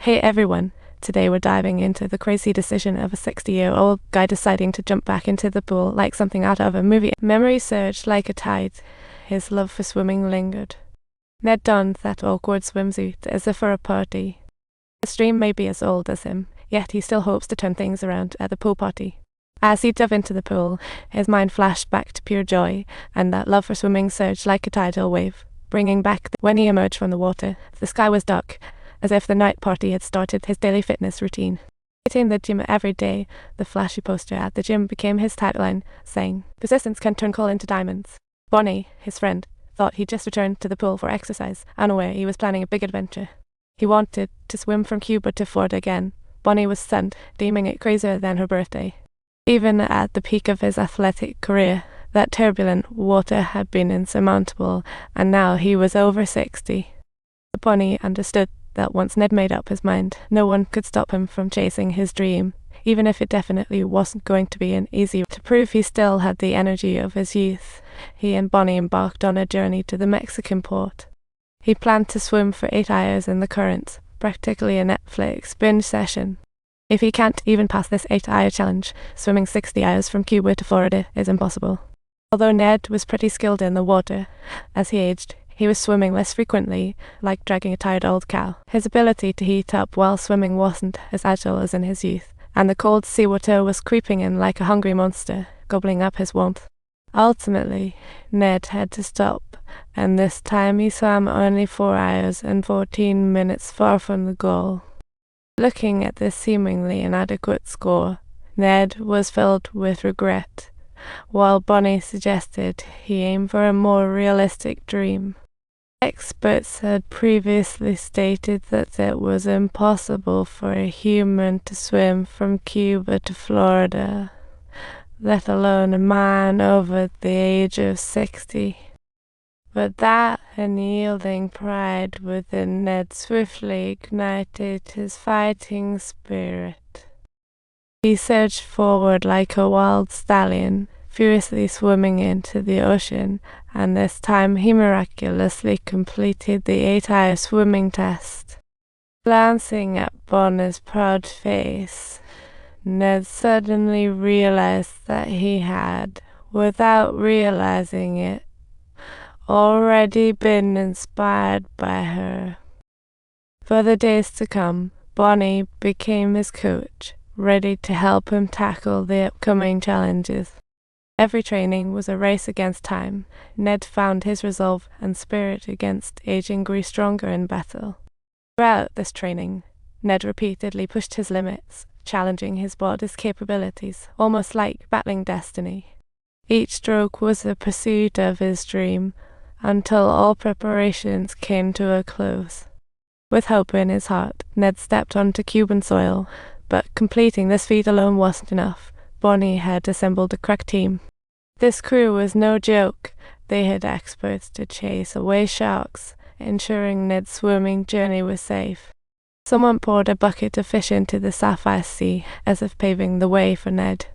Hey everyone, today we're diving into the crazy decision of a 60-year-old guy deciding to jump back into the pool like something out of a movie. Memory surged like a tide. His love for swimming lingered. Ned donned that awkward swimsuit as if for a party. The stream may be as old as him, yet he still hopes to turn things around at the pool party. As he dove into the pool, his mind flashed back to pure joy, and that love for swimming surged like a tidal wave, bringing back when he emerged from the water. The sky was dark, as if the night party had started his daily fitness routine. Hitting the gym every day, the flashy poster at the gym became his tagline, saying, "Persistence can turn coal into diamonds." Bonnie, his friend, thought he'd just returned to the pool for exercise, unaware he was planning a big adventure. He wanted to swim from Cuba to Florida again. Bonnie was stunned, deeming it crazier than her birthday. Even at the peak of his athletic career, that turbulent water had been insurmountable, and now he was over 60. Bonnie understood that once Ned made up his mind, no one could stop him from chasing his dream, even if it definitely wasn't going to be an easy. To prove he still had the energy of his youth, he and Bonnie embarked on a journey to the Mexican port. He planned to swim for 8 hours in the currents, practically a Netflix binge session. If he can't even pass this 8-hour challenge, swimming 60 hours from Cuba to Florida is impossible. Although Ned was pretty skilled in the water, as he aged, he was swimming less frequently, like dragging a tired old cow. His ability to heat up while swimming wasn't as agile as in his youth, and the cold seawater was creeping in like a hungry monster, gobbling up his warmth. Ultimately, Ned had to stop, and this time he swam only 4 hours and 14 minutes far from the goal. Looking at this seemingly inadequate score, Ned was filled with regret, while Bonnie suggested he aim for a more realistic dream. Experts had previously stated that it was impossible for a human to swim from Cuba to Florida, let alone a man over the age of 60. But that unyielding pride within Ned swiftly ignited his fighting spirit. He surged forward like a wild stallion, furiously swimming into the ocean, and this time he miraculously completed the 8-hour swimming test. Glancing at Bonnie's proud face, Ned suddenly realized that he had, without realizing it, already been inspired by her. For the days to come, Bonnie became his coach, ready to help him tackle the upcoming challenges. Every training was a race against time. Ned found his resolve and spirit against aging grew stronger in battle. Throughout this training, Ned repeatedly pushed his limits, challenging his body's capabilities, almost like battling destiny. Each stroke was a pursuit of his dream, until all preparations came to a close. With hope in his heart, Ned stepped onto Cuban soil, but completing this feat alone wasn't enough. Bonnie had assembled a crack team. This crew was no joke. They had experts to chase away sharks, ensuring Ned's swimming journey was safe. Someone poured a bucket of fish into the sapphire sea, as if paving the way for Ned.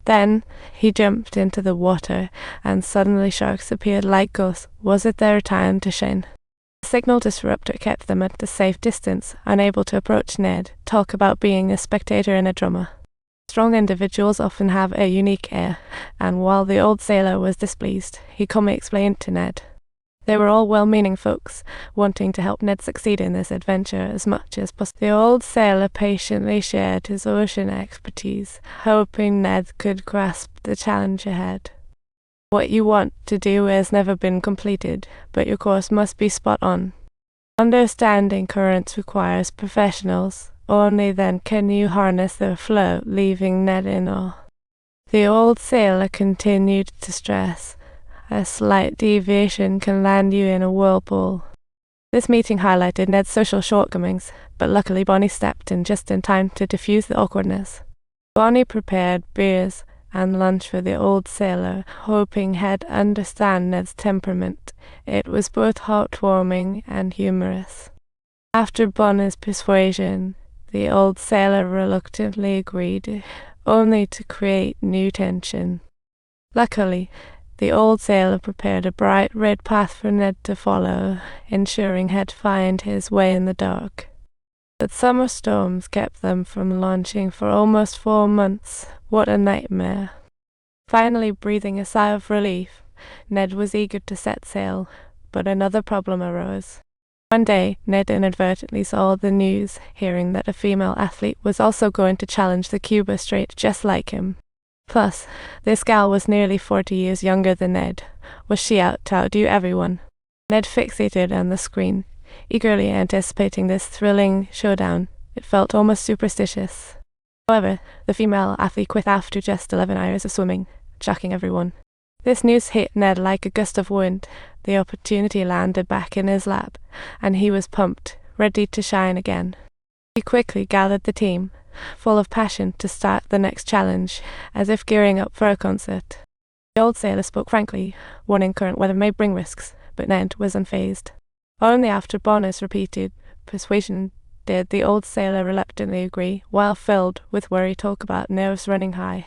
Then he jumped into the water, and suddenly sharks appeared like ghosts. Was it their time to shine? The signal disruptor kept them at a safe distance, unable to approach Ned. Talk about being a spectator in a drama. Strong individuals often have a unique air, and while the old sailor was displeased, he calmly explained to Ned. They were all well-meaning folks, wanting to help Ned succeed in this adventure as much as possible. The old sailor patiently shared his ocean expertise, hoping Ned could grasp the challenge ahead. What you want to do has never been completed, but your course must be spot on. Understanding currents requires professionals. Only then can you harness their flow, leaving Ned in awe. The old sailor continued to stress, a slight deviation can land you in a whirlpool. This meeting highlighted Ned's social shortcomings, but luckily Bonnie stepped in just in time to diffuse the awkwardness. Bonnie prepared beers and lunch for the old sailor, hoping he'd understand Ned's temperament. It was both heartwarming and humorous. After Bonnie's persuasion, the old sailor reluctantly agreed, only to create new tension. Luckily, the old sailor prepared a bright red path for Ned to follow, ensuring he'd find his way in the dark. But summer storms kept them from launching for almost 4 months. What a nightmare. Finally breathing a sigh of relief, Ned was eager to set sail, but another problem arose. One day, Ned inadvertently saw the news, hearing that a female athlete was also going to challenge the Cuba Strait just like him. Plus, this gal was nearly 40 years younger than Ned. Was she out to outdo everyone? Ned fixated on the screen, eagerly anticipating this thrilling showdown. It felt almost superstitious. However, the female athlete quit after just 11 hours of swimming, shocking everyone. This news hit Ned like a gust of wind. The opportunity landed back in his lap, and he was pumped, ready to shine again. He quickly gathered the team, full of passion to start the next challenge, as if gearing up for a concert. The old sailor spoke frankly, warning current weather may bring risks, but Ned was unfazed. Only after Bonus repeated persuasion did the old sailor reluctantly agree, while filled with worry talk about nerves running high.